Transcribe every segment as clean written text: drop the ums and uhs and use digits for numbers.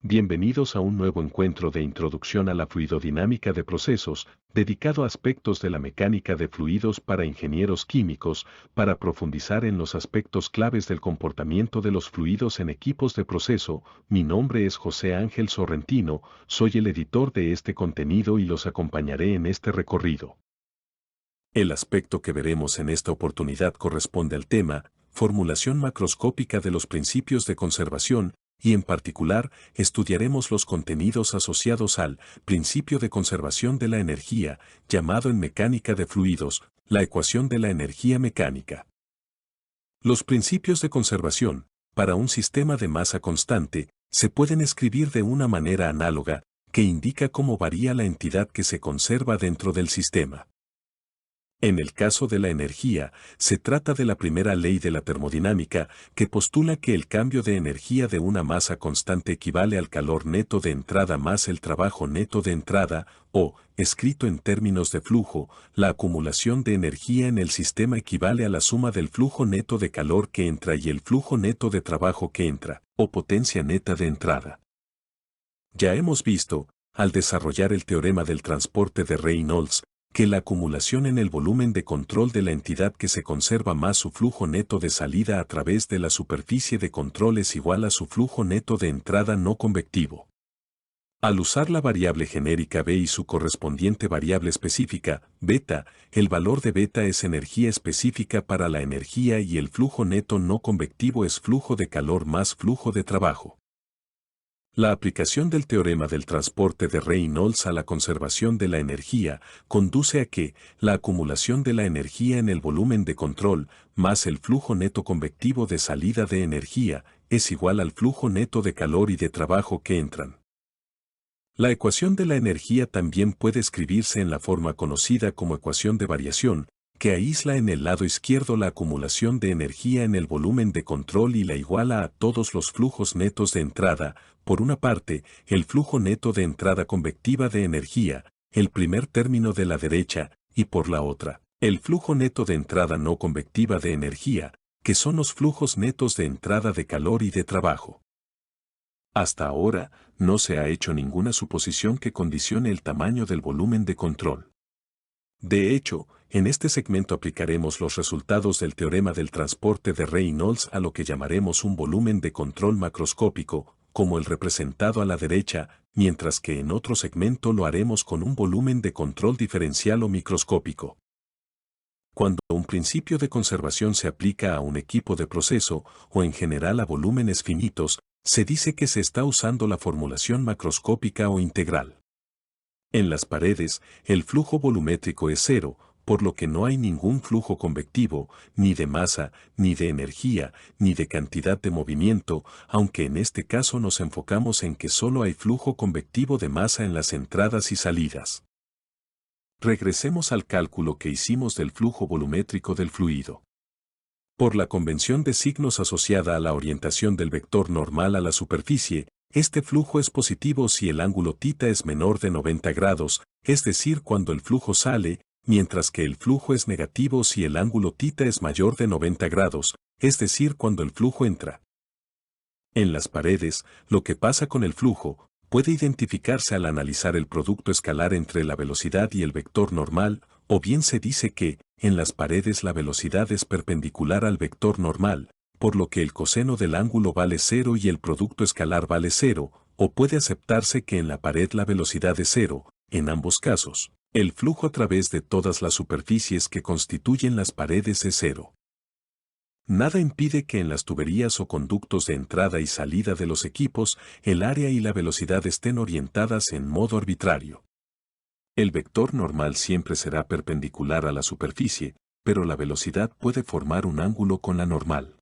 Bienvenidos a un nuevo encuentro de introducción a la fluidodinámica de procesos, dedicado a aspectos de la mecánica de fluidos para ingenieros químicos, para profundizar en los aspectos claves del comportamiento de los fluidos en equipos de proceso. Mi nombre es José Ángel Sorrentino, soy el editor de este contenido y los acompañaré en este recorrido. El aspecto que veremos en esta oportunidad corresponde al tema, formulación macroscópica de los principios de conservación, y en particular estudiaremos los contenidos asociados al principio de conservación de la energía, llamado en mecánica de fluidos, la ecuación de la energía mecánica. Los principios de conservación, para un sistema de masa constante, se pueden escribir de una manera análoga, que indica cómo varía la entidad que se conserva dentro del sistema. En el caso de la energía, se trata de la primera ley de la termodinámica, que postula que el cambio de energía de una masa constante equivale al calor neto de entrada más el trabajo neto de entrada, o, escrito en términos de flujo, la acumulación de energía en el sistema equivale a la suma del flujo neto de calor que entra y el flujo neto de trabajo que entra, o potencia neta de entrada. Ya hemos visto, al desarrollar el teorema del transporte de Reynolds, que la acumulación en el volumen de control de la entidad que se conserva más su flujo neto de salida a través de la superficie de control es igual a su flujo neto de entrada no convectivo. Al usar la variable genérica B y su correspondiente variable específica, beta, el valor de beta es energía específica para la energía y el flujo neto no convectivo es flujo de calor más flujo de trabajo. La aplicación del teorema del transporte de Reynolds a la conservación de la energía conduce a que la acumulación de la energía en el volumen de control más el flujo neto convectivo de salida de energía es igual al flujo neto de calor y de trabajo que entran. La ecuación de la energía también puede escribirse en la forma conocida como ecuación de variación, que aísla en el lado izquierdo la acumulación de energía en el volumen de control y la iguala a todos los flujos netos de entrada, por una parte, el flujo neto de entrada convectiva de energía, el primer término de la derecha, y por la otra, el flujo neto de entrada no convectiva de energía, que son los flujos netos de entrada de calor y de trabajo. Hasta ahora, no se ha hecho ninguna suposición que condicione el tamaño del volumen de control. De hecho, en este segmento aplicaremos los resultados del teorema del transporte de Reynolds a lo que llamaremos un volumen de control macroscópico, como el representado a la derecha, mientras que en otro segmento lo haremos con un volumen de control diferencial o microscópico. Cuando un principio de conservación se aplica a un equipo de proceso o en general a volúmenes finitos, se dice que se está usando la formulación macroscópica o integral. En las paredes, el flujo volumétrico es cero, por lo que no hay ningún flujo convectivo, ni de masa, ni de energía, ni de cantidad de movimiento, aunque en este caso nos enfocamos en que solo hay flujo convectivo de masa en las entradas y salidas. Regresemos al cálculo que hicimos del flujo volumétrico del fluido. Por la convención de signos asociada a la orientación del vector normal a la superficie, este flujo es positivo si el ángulo θ es menor de 90 grados, es decir, cuando el flujo sale, mientras que el flujo es negativo si el ángulo θ es mayor de 90 grados, es decir, cuando el flujo entra. En las paredes, lo que pasa con el flujo puede identificarse al analizar el producto escalar entre la velocidad y el vector normal, o bien se dice que, en las paredes la velocidad es perpendicular al vector normal, por lo que el coseno del ángulo vale 0 y el producto escalar vale 0, o puede aceptarse que en la pared la velocidad es 0, en ambos casos, el flujo a través de todas las superficies que constituyen las paredes es 0. Nada impide que en las tuberías o conductos de entrada y salida de los equipos, el área y la velocidad estén orientadas en modo arbitrario. El vector normal siempre será perpendicular a la superficie, pero la velocidad puede formar un ángulo con la normal.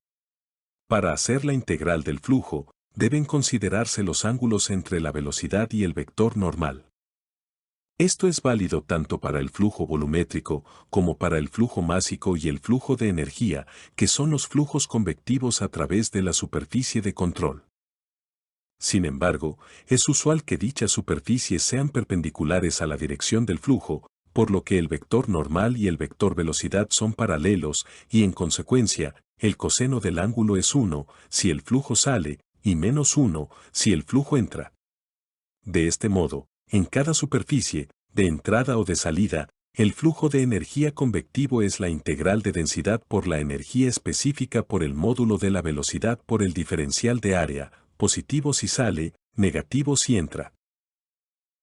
Para hacer la integral del flujo, deben considerarse los ángulos entre la velocidad y el vector normal. Esto es válido tanto para el flujo volumétrico como para el flujo másico y el flujo de energía, que son los flujos convectivos a través de la superficie de control. Sin embargo, es usual que dichas superficies sean perpendiculares a la dirección del flujo, por lo que el vector normal y el vector velocidad son paralelos y en consecuencia, el coseno del ángulo es 1 si el flujo sale y -1 si el flujo entra. De este modo, en cada superficie, de entrada o de salida, el flujo de energía convectivo es la integral de densidad por la energía específica por el módulo de la velocidad por el diferencial de área, positivo si sale, negativo si entra.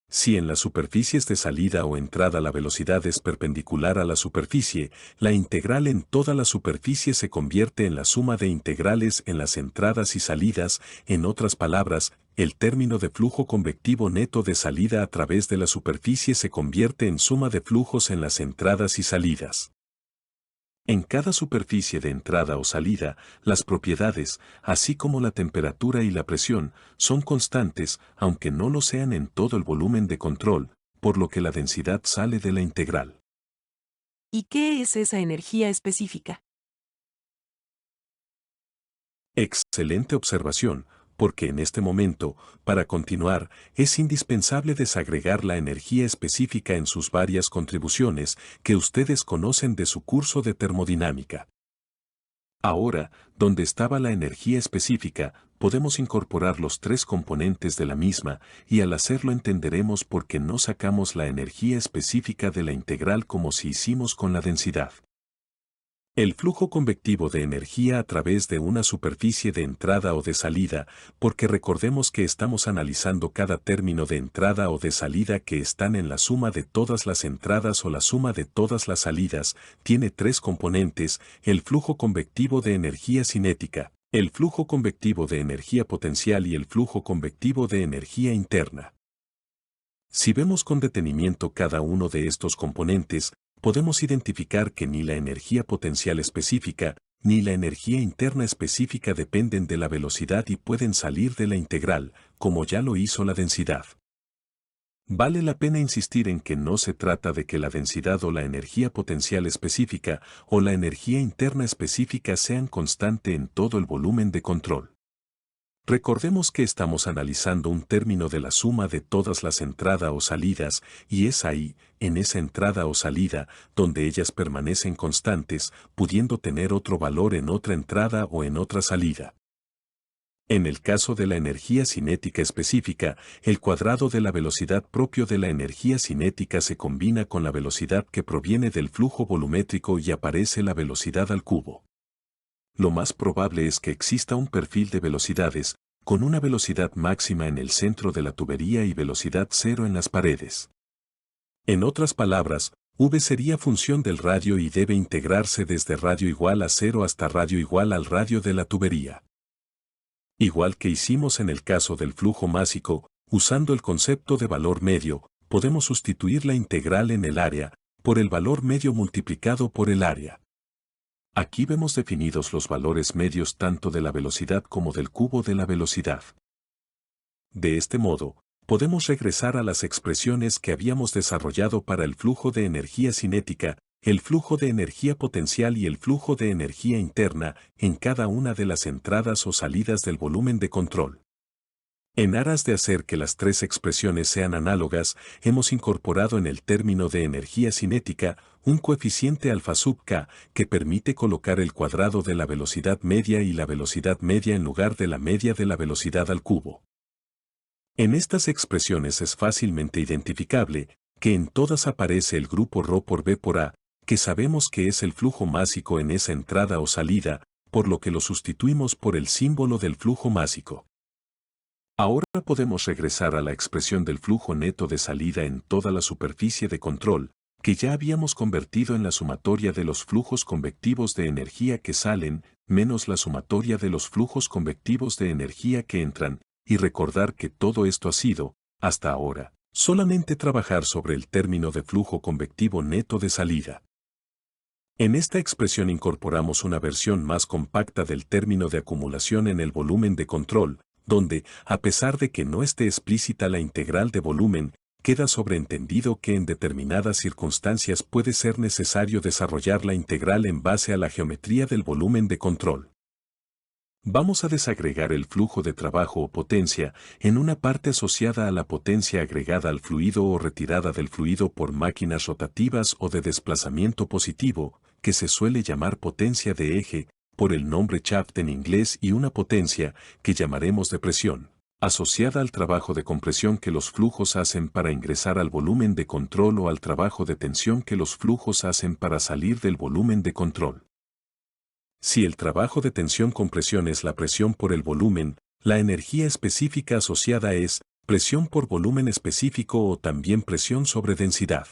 Si en las superficies de salida o entrada la velocidad es perpendicular a la superficie, la integral en toda la superficie se convierte en la suma de integrales en las entradas y salidas, en otras palabras, el término de flujo convectivo neto de salida a través de la superficie se convierte en suma de flujos en las entradas y salidas. En cada superficie de entrada o salida, las propiedades, así como la temperatura y la presión, son constantes, aunque no lo sean en todo el volumen de control, por lo que la densidad sale de la integral. ¿Y qué es esa energía específica? Excelente observación, porque en este momento, para continuar, es indispensable desagregar la energía específica en sus varias contribuciones que ustedes conocen de su curso de termodinámica. Ahora, donde estaba la energía específica, podemos incorporar los tres componentes de la misma, y al hacerlo entenderemos por qué no sacamos la energía específica de la integral como si hicimos con la densidad. El flujo convectivo de energía a través de una superficie de entrada o de salida, porque recordemos que estamos analizando cada término de entrada o de salida que están en la suma de todas las entradas o la suma de todas las salidas, tiene tres componentes: el flujo convectivo de energía cinética, el flujo convectivo de energía potencial y el flujo convectivo de energía interna. Si vemos con detenimiento cada uno de estos componentes, podemos identificar que ni la energía potencial específica, ni la energía interna específica dependen de la velocidad y pueden salir de la integral, como ya lo hizo la densidad. Vale la pena insistir en que no se trata de que la densidad o la energía potencial específica o la energía interna específica sean constante en todo el volumen de control. Recordemos que estamos analizando un término de la suma de todas las entradas o salidas, y es ahí, en esa entrada o salida, donde ellas permanecen constantes, pudiendo tener otro valor en otra entrada o en otra salida. En el caso de la energía cinética específica, el cuadrado de la velocidad propio de la energía cinética se combina con la velocidad que proviene del flujo volumétrico y aparece la velocidad al cubo. Lo más probable es que exista un perfil de velocidades, con una velocidad máxima en el centro de la tubería y velocidad cero en las paredes. En otras palabras, V sería función del radio y debe integrarse desde radio igual a 0 hasta radio igual al radio de la tubería. Igual que hicimos en el caso del flujo másico, usando el concepto de valor medio, podemos sustituir la integral en el área, por el valor medio multiplicado por el área. Aquí vemos definidos los valores medios tanto de la velocidad como del cubo de la velocidad. De este modo, podemos regresar a las expresiones que habíamos desarrollado para el flujo de energía cinética, el flujo de energía potencial y el flujo de energía interna en cada una de las entradas o salidas del volumen de control. En aras de hacer que las tres expresiones sean análogas, hemos incorporado en el término de energía cinética un coeficiente alfa sub k que permite colocar el cuadrado de la velocidad media y la velocidad media en lugar de la media de la velocidad al cubo. En estas expresiones es fácilmente identificable que en todas aparece el grupo ρ por B por A, que sabemos que es el flujo másico en esa entrada o salida, por lo que lo sustituimos por el símbolo del flujo másico. Ahora podemos regresar a la expresión del flujo neto de salida en toda la superficie de control, que ya habíamos convertido en la sumatoria de los flujos convectivos de energía que salen, menos la sumatoria de los flujos convectivos de energía que entran, y recordar que todo esto ha sido, hasta ahora, solamente trabajar sobre el término de flujo convectivo neto de salida. En esta expresión incorporamos una versión más compacta del término de acumulación en el volumen de control, donde, a pesar de que no esté explícita la integral de volumen, queda sobreentendido que en determinadas circunstancias puede ser necesario desarrollar la integral en base a la geometría del volumen de control. Vamos a desagregar el flujo de trabajo o potencia en una parte asociada a la potencia agregada al fluido o retirada del fluido por máquinas rotativas o de desplazamiento positivo, que se suele llamar potencia de eje, por el nombre shaft en inglés, y una potencia, que llamaremos de presión, asociada al trabajo de compresión que los flujos hacen para ingresar al volumen de control o al trabajo de tensión que los flujos hacen para salir del volumen de control. Si el trabajo de tensión-compresión es la presión por el volumen, la energía específica asociada es presión por volumen específico o también presión sobre densidad.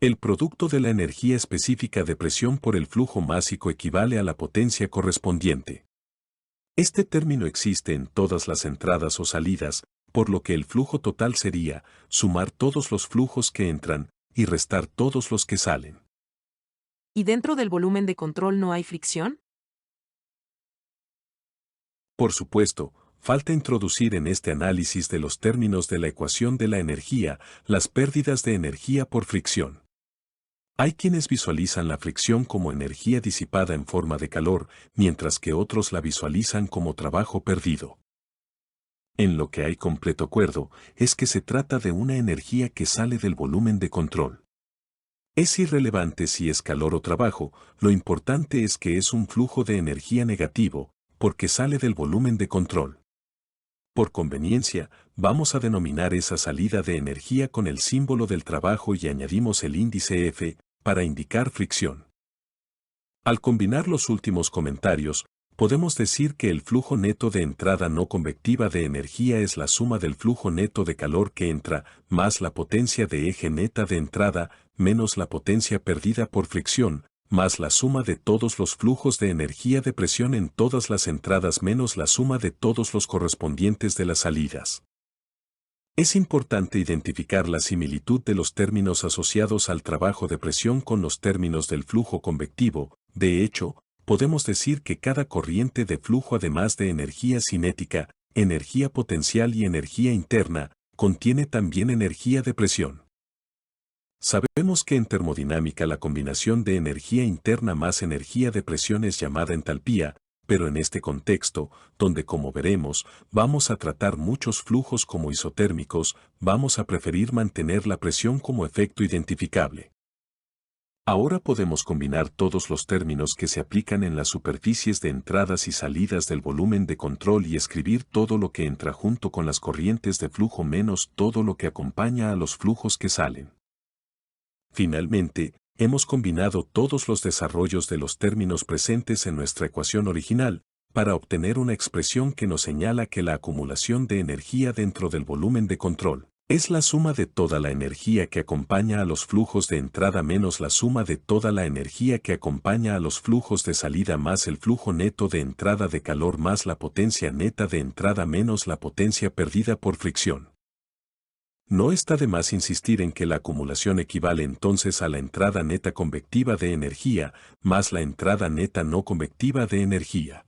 El producto de la energía específica de presión por el flujo másico equivale a la potencia correspondiente. Este término existe en todas las entradas o salidas, por lo que el flujo total sería sumar todos los flujos que entran y restar todos los que salen. ¿Y dentro del volumen de control no hay fricción? Por supuesto, falta introducir en este análisis de los términos de la ecuación de la energía las pérdidas de energía por fricción. Hay quienes visualizan la fricción como energía disipada en forma de calor, mientras que otros la visualizan como trabajo perdido. En lo que hay completo acuerdo es que se trata de una energía que sale del volumen de control. Es irrelevante si es calor o trabajo, lo importante es que es un flujo de energía negativo, porque sale del volumen de control. Por conveniencia, vamos a denominar esa salida de energía con el símbolo del trabajo y añadimos el índice F, para indicar fricción. Al combinar los últimos comentarios, podemos decir que el flujo neto de entrada no convectiva de energía es la suma del flujo neto de calor que entra, más la potencia de eje neta de entrada, menos la potencia perdida por fricción, más la suma de todos los flujos de energía de presión en todas las entradas menos la suma de todos los correspondientes de las salidas. Es importante identificar la similitud de los términos asociados al trabajo de presión con los términos del flujo convectivo. De hecho, podemos decir que cada corriente de flujo, además de energía cinética, energía potencial y energía interna, contiene también energía de presión. Sabemos que en termodinámica la combinación de energía interna más energía de presión es llamada entalpía, pero en este contexto, donde como veremos, vamos a tratar muchos flujos como isotérmicos, vamos a preferir mantener la presión como efecto identificable. Ahora podemos combinar todos los términos que se aplican en las superficies de entradas y salidas del volumen de control y escribir todo lo que entra junto con las corrientes de flujo menos todo lo que acompaña a los flujos que salen. Finalmente, hemos combinado todos los desarrollos de los términos presentes en nuestra ecuación original, para obtener una expresión que nos señala que la acumulación de energía dentro del volumen de control es la suma de toda la energía que acompaña a los flujos de entrada menos la suma de toda la energía que acompaña a los flujos de salida más el flujo neto de entrada de calor más la potencia neta de entrada menos la potencia perdida por fricción. No está de más insistir en que la acumulación equivale entonces a la entrada neta convectiva de energía más la entrada neta no convectiva de energía.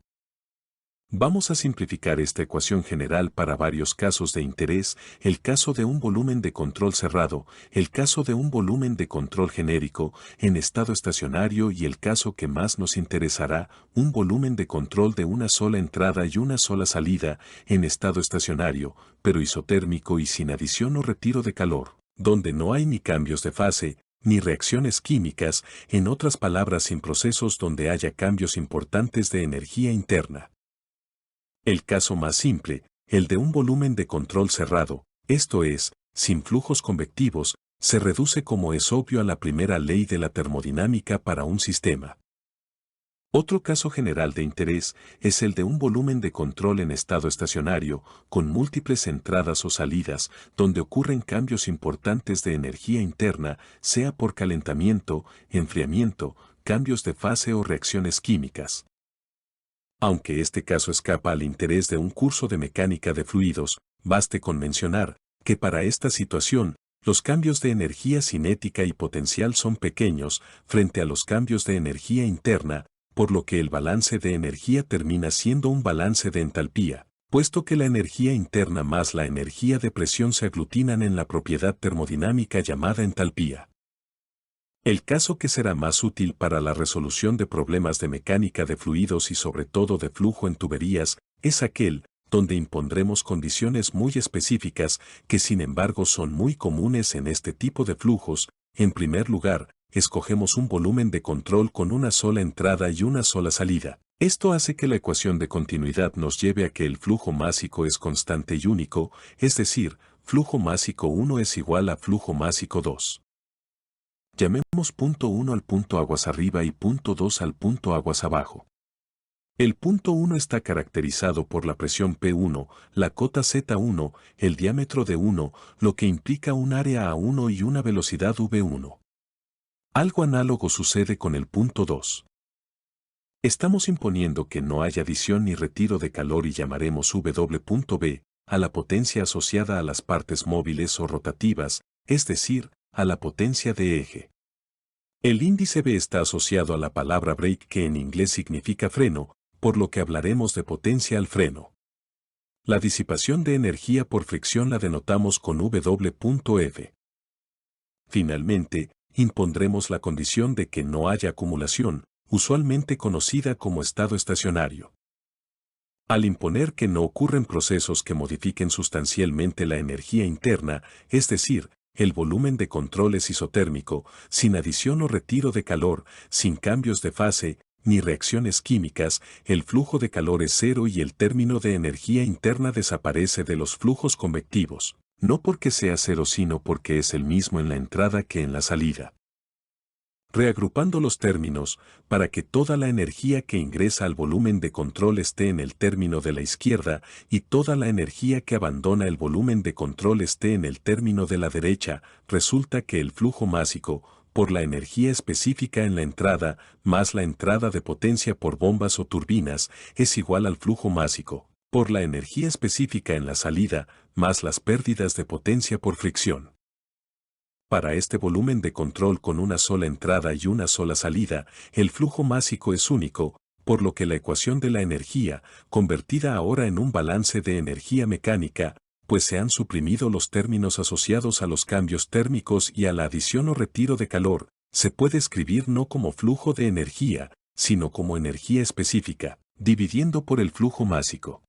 Vamos a simplificar esta ecuación general para varios casos de interés, el caso de un volumen de control cerrado, el caso de un volumen de control genérico, en estado estacionario y el caso que más nos interesará, un volumen de control de una sola entrada y una sola salida, en estado estacionario, pero isotérmico y sin adición o retiro de calor, donde no hay ni cambios de fase, ni reacciones químicas, en otras palabras sin procesos donde haya cambios importantes de energía interna. El caso más simple, el de un volumen de control cerrado, esto es, sin flujos convectivos, se reduce como es obvio a la primera ley de la termodinámica para un sistema. Otro caso general de interés es el de un volumen de control en estado estacionario, con múltiples entradas o salidas, donde ocurren cambios importantes de energía interna, sea por calentamiento, enfriamiento, cambios de fase o reacciones químicas. Aunque este caso escapa al interés de un curso de mecánica de fluidos, baste con mencionar que para esta situación, los cambios de energía cinética y potencial son pequeños frente a los cambios de energía interna, por lo que el balance de energía termina siendo un balance de entalpía, puesto que la energía interna más la energía de presión se aglutinan en la propiedad termodinámica llamada entalpía. El caso que será más útil para la resolución de problemas de mecánica de fluidos y sobre todo de flujo en tuberías, es aquel donde impondremos condiciones muy específicas que sin embargo son muy comunes en este tipo de flujos. En primer lugar, escogemos un volumen de control con una sola entrada y una sola salida, Esto hace que la ecuación de continuidad nos lleve a que el flujo másico es constante y único, es decir, flujo másico 1 es igual a flujo másico 2. Llamemos punto 1 al punto aguas arriba y punto 2 al punto aguas abajo. El punto 1 está caracterizado por la presión P1, la cota Z1, el diámetro de 1, lo que implica un área A1 y una velocidad V1. Algo análogo sucede con el punto 2. Estamos imponiendo que no haya adición ni retiro de calor y llamaremos W.B a la potencia asociada a las partes móviles o rotativas, es decir, a la potencia de eje. El índice B está asociado a la palabra brake, que en inglés significa freno, por lo que hablaremos de potencia al freno. La disipación de energía por fricción la denotamos con W.F. Finalmente, impondremos la condición de que no haya acumulación, usualmente conocida como estado estacionario. Al imponer que no ocurren procesos que modifiquen sustancialmente la energía interna, es decir, el volumen de control es isotérmico, sin adición o retiro de calor, sin cambios de fase, ni reacciones químicas, el flujo de calor es cero y el término de energía interna desaparece de los flujos convectivos, no porque sea cero sino porque es el mismo en la entrada que en la salida. Reagrupando los términos, para que toda la energía que ingresa al volumen de control esté en el término de la izquierda y toda la energía que abandona el volumen de control esté en el término de la derecha, resulta que el flujo másico, por la energía específica en la entrada, más la entrada de potencia por bombas o turbinas, es igual al flujo másico, por la energía específica en la salida, más las pérdidas de potencia por fricción. Para este volumen de control con una sola entrada y una sola salida, el flujo másico es único, por lo que la ecuación de la energía, convertida ahora en un balance de energía mecánica, pues se han suprimido los términos asociados a los cambios térmicos y a la adición o retiro de calor, se puede escribir no como flujo de energía, sino como energía específica, dividiendo por el flujo másico.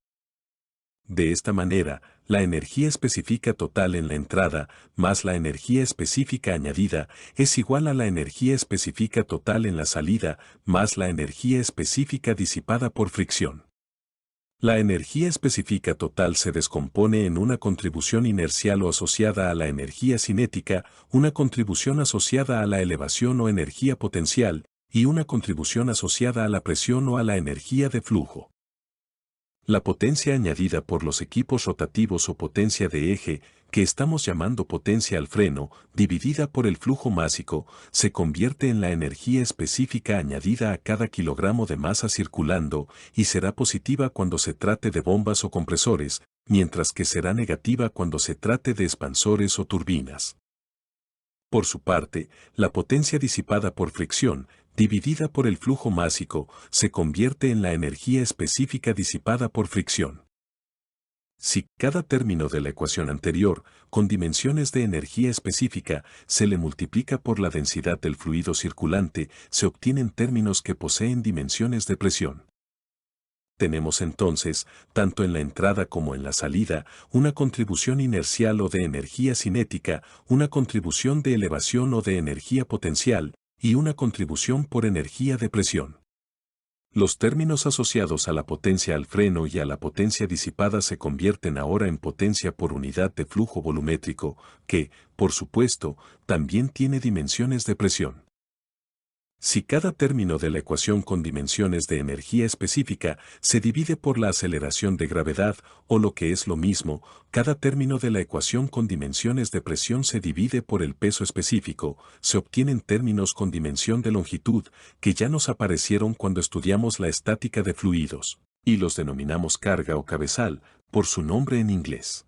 De esta manera, la energía específica total en la entrada, más la energía específica añadida, es igual a la energía específica total en la salida, más la energía específica disipada por fricción. La energía específica total se descompone en una contribución inercial o asociada a la energía cinética, una contribución asociada a la elevación o energía potencial, y una contribución asociada a la presión o a la energía de flujo. La potencia añadida por los equipos rotativos o potencia de eje, que estamos llamando potencia al freno, dividida por el flujo másico, se convierte en la energía específica añadida a cada kilogramo de masa circulando y será positiva cuando se trate de bombas o compresores, mientras que será negativa cuando se trate de expansores o turbinas. Por su parte, la potencia disipada por fricción, dividida por el flujo másico, se convierte en la energía específica disipada por fricción. Si cada término de la ecuación anterior, con dimensiones de energía específica, se le multiplica por la densidad del fluido circulante, se obtienen términos que poseen dimensiones de presión. Tenemos entonces, tanto en la entrada como en la salida, una contribución inercial o de energía cinética, una contribución de elevación o de energía potencial, y una contribución por energía de presión. Los términos asociados a la potencia al freno y a la potencia disipada se convierten ahora en potencia por unidad de flujo volumétrico, que, por supuesto, también tiene dimensiones de presión. Si cada término de la ecuación con dimensiones de energía específica se divide por la aceleración de gravedad, o lo que es lo mismo, cada término de la ecuación con dimensiones de presión se divide por el peso específico, se obtienen términos con dimensión de longitud, que ya nos aparecieron cuando estudiamos la estática de fluidos, y los denominamos carga o cabezal, por su nombre en inglés.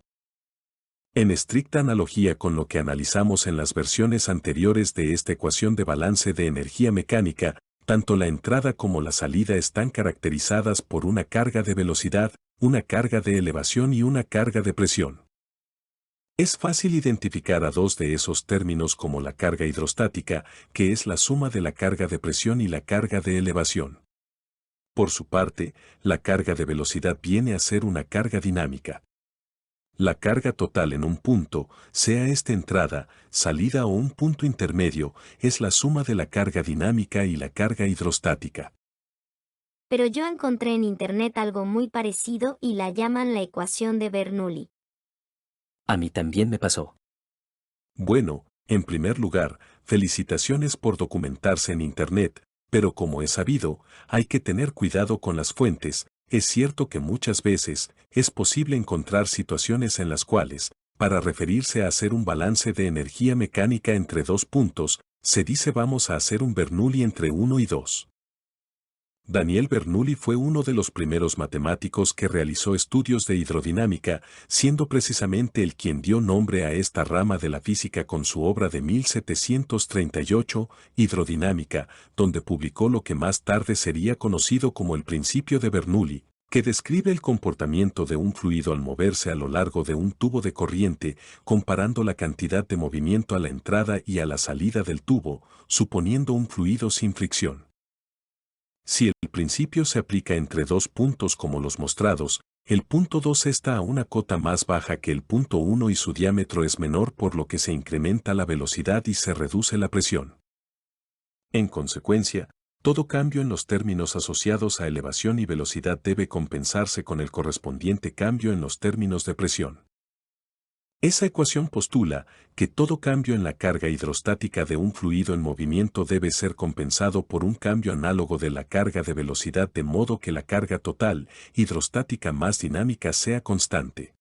En estricta analogía con lo que analizamos en las versiones anteriores de esta ecuación de balance de energía mecánica, tanto la entrada como la salida están caracterizadas por una carga de velocidad, una carga de elevación y una carga de presión. Es fácil identificar a dos de esos términos como la carga hidrostática, que es la suma de la carga de presión y la carga de elevación. Por su parte, la carga de velocidad viene a ser una carga dinámica. La carga total en un punto, sea este entrada, salida o un punto intermedio, es la suma de la carga dinámica y la carga hidrostática. pero yo encontré en Internet algo muy parecido y la llaman la ecuación de Bernoulli. A mí también me pasó. Bueno, en primer lugar, felicitaciones por documentarse en Internet, pero como es sabido, hay que tener cuidado con las fuentes. Es cierto que muchas veces es posible encontrar situaciones en las cuales, para referirse a hacer un balance de energía mecánica entre dos puntos, se dice vamos a hacer un Bernoulli entre 1 y 2. Daniel Bernoulli fue uno de los primeros matemáticos que realizó estudios de hidrodinámica, siendo precisamente el quien dio nombre a esta rama de la física con su obra de 1738, Hidrodinámica, donde publicó lo que más tarde sería conocido como el principio de Bernoulli, que describe el comportamiento de un fluido al moverse a lo largo de un tubo de corriente, comparando la cantidad de movimiento a la entrada y a la salida del tubo, suponiendo un fluido sin fricción. Si el principio se aplica entre dos puntos como los mostrados, el punto 2 está a una cota más baja que el punto 1 y su diámetro es menor, por lo que se incrementa la velocidad y se reduce la presión. En consecuencia, todo cambio en los términos asociados a elevación y velocidad debe compensarse con el correspondiente cambio en los términos de presión. Esa ecuación postula que todo cambio en la carga hidrostática de un fluido en movimiento debe ser compensado por un cambio análogo de la carga de velocidad, de modo que la carga total hidrostática más dinámica sea constante.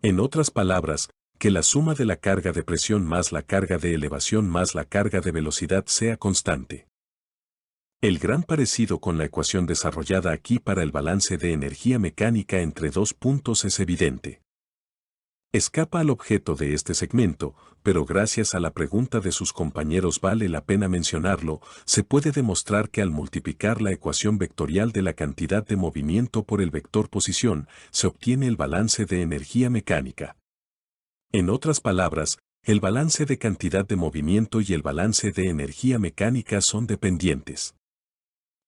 En otras palabras, que la suma de la carga de presión más la carga de elevación más la carga de velocidad sea constante. El gran parecido con la ecuación desarrollada aquí para el balance de energía mecánica entre dos puntos es evidente. Escapa al objeto de este segmento, pero gracias a la pregunta de sus compañeros vale la pena mencionarlo. Se puede demostrar que al multiplicar la ecuación vectorial de la cantidad de movimiento por el vector posición, se obtiene el balance de energía mecánica. En otras palabras, el balance de cantidad de movimiento y el balance de energía mecánica son dependientes.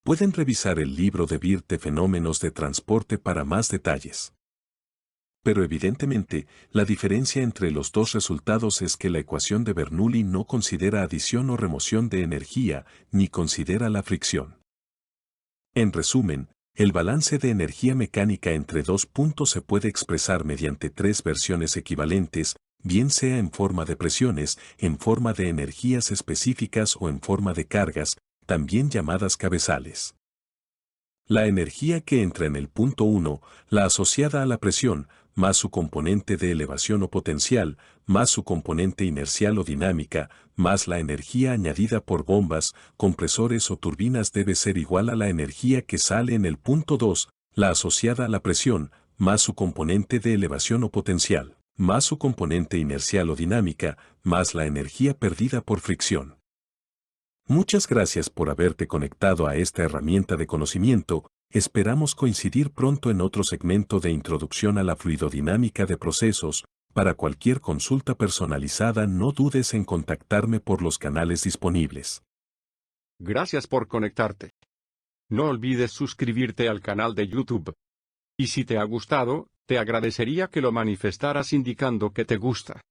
Pueden revisar el libro de Beer de Fenómenos de Transporte para más detalles. Pero evidentemente, la diferencia entre los dos resultados es que la ecuación de Bernoulli no considera adición o remoción de energía, ni considera la fricción. En resumen, el balance de energía mecánica entre dos puntos se puede expresar mediante tres versiones equivalentes, bien sea en forma de presiones, en forma de energías específicas o en forma de cargas, también llamadas cabezales. La energía que entra en el punto 1, la asociada a la presión, más su componente de elevación o potencial, más su componente inercial o dinámica, más la energía añadida por bombas, compresores o turbinas debe ser igual a la energía que sale en el punto 2, la asociada a la presión, más su componente de elevación o potencial, más su componente inercial o dinámica, más la energía perdida por fricción. Muchas gracias por haberte conectado a esta herramienta de conocimiento. Esperamos coincidir pronto en otro segmento de Introducción a la Fluidodinámica de Procesos. Para cualquier consulta personalizada no dudes en contactarme por los canales disponibles. Gracias por conectarte. No olvides suscribirte al canal de YouTube. Y si te ha gustado, te agradecería que lo manifestaras indicando que te gusta.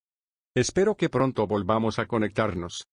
Espero que pronto volvamos a conectarnos.